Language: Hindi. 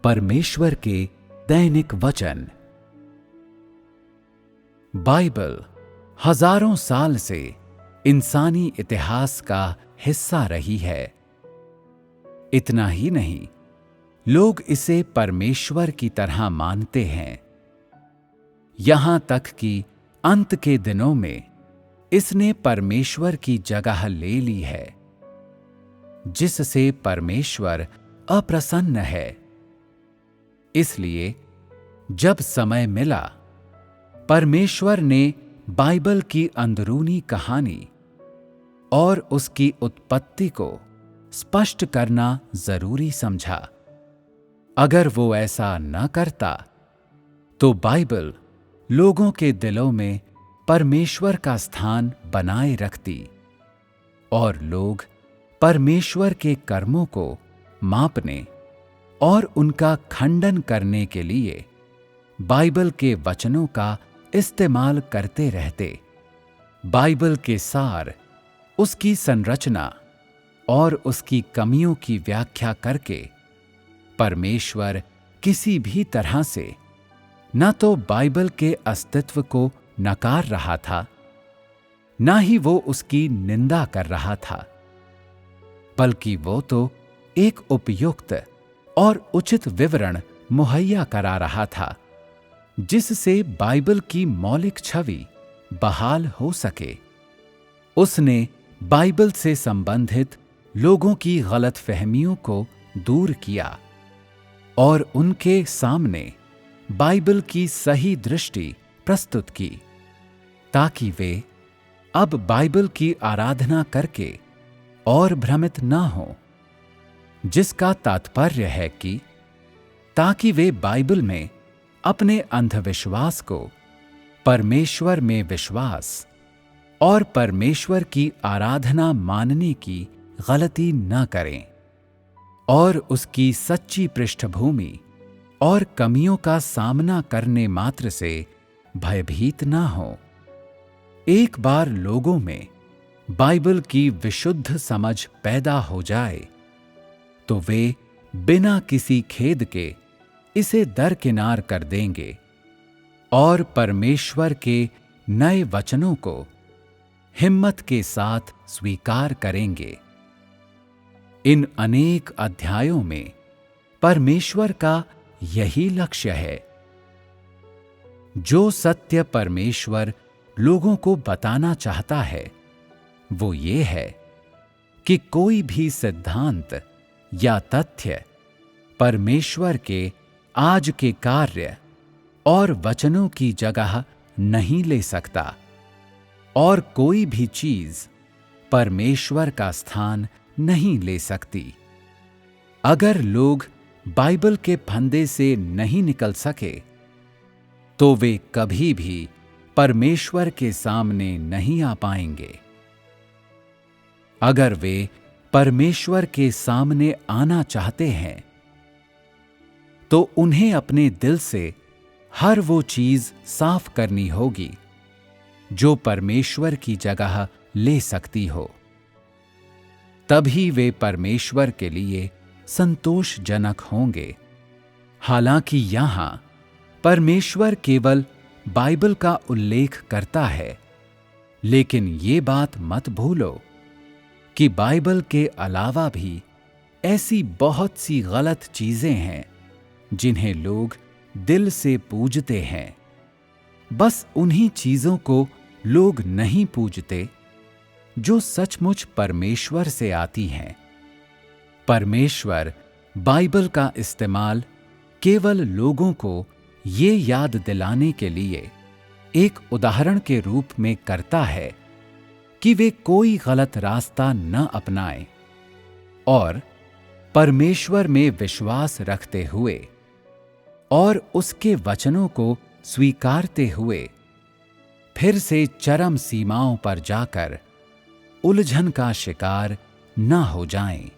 परमेश्वर के दैनिक वचन। बाइबल हजारों साल से इंसानी इतिहास का हिस्सा रही है। इतना ही नहीं, लोग इसे परमेश्वर की तरह मानते हैं। यहां तक कि अंत के दिनों में इसने परमेश्वर की जगह ले ली है, जिससे परमेश्वर अप्रसन्न है। इसलिए जब समय मिला, परमेश्वर ने बाइबल की अंदरूनी कहानी और उसकी उत्पत्ति को स्पष्ट करना जरूरी समझा। अगर वो ऐसा न करता तो बाइबल लोगों के दिलों में परमेश्वर का स्थान बनाए रखती और लोग परमेश्वर के कर्मों को मापने और उनका खंडन करने के लिए बाइबल के वचनों का इस्तेमाल करते रहते। बाइबल के सार, उसकी संरचना और उसकी कमियों की व्याख्या करके परमेश्वर किसी भी तरह से न तो बाइबल के अस्तित्व को नकार रहा था, न ही वो उसकी निंदा कर रहा था, बल्कि वो तो एक उपयुक्त और उचित विवरण मुहैया करा रहा था, जिससे बाइबल की मौलिक छवि बहाल हो सके। उसने बाइबल से संबंधित लोगों की गलतफहमियों को दूर किया और उनके सामने बाइबल की सही दृष्टि प्रस्तुत की, ताकि वे अब बाइबल की आराधना करके और भ्रमित न हों, जिसका तात्पर्य है कि ताकि वे बाइबल में अपने अंधविश्वास को परमेश्वर में विश्वास और परमेश्वर की आराधना मानने की गलती न करें और उसकी सच्ची पृष्ठभूमि और कमियों का सामना करने मात्र से भयभीत न हो। एक बार लोगों में बाइबल की विशुद्ध समझ पैदा हो जाए तो वे बिना किसी खेद के इसे दरकिनार कर देंगे और परमेश्वर के नए वचनों को हिम्मत के साथ स्वीकार करेंगे। इन अनेक अध्यायों में परमेश्वर का यही लक्ष्य है। जो सत्य परमेश्वर लोगों को बताना चाहता है वो ये है कि कोई भी सिद्धांत या तथ्य परमेश्वर के आज के कार्य और वचनों की जगह नहीं ले सकता और कोई भी चीज परमेश्वर का स्थान नहीं ले सकती। अगर लोग बाइबल के फंदे से नहीं निकल सके तो वे कभी भी परमेश्वर के सामने नहीं आ पाएंगे। अगर वे परमेश्वर के सामने आना चाहते हैं तो उन्हें अपने दिल से हर वो चीज साफ करनी होगी जो परमेश्वर की जगह ले सकती हो। तभी वे परमेश्वर के लिए संतोषजनक होंगे। हालांकि यहां परमेश्वर केवल बाइबल का उल्लेख करता है, लेकिन ये बात मत भूलो कि बाइबल के अलावा भी ऐसी बहुत सी गलत चीजें हैं जिन्हें लोग दिल से पूजते हैं। बस उन्हीं चीजों को लोग नहीं पूजते जो सचमुच परमेश्वर से आती हैं। परमेश्वर बाइबल का इस्तेमाल केवल लोगों को ये याद दिलाने के लिए एक उदाहरण के रूप में करता है कि वे कोई गलत रास्ता न अपनाएं और परमेश्वर में विश्वास रखते हुए और उसके वचनों को स्वीकारते हुए फिर से चरम सीमाओं पर जाकर उलझन का शिकार न हो जाएं।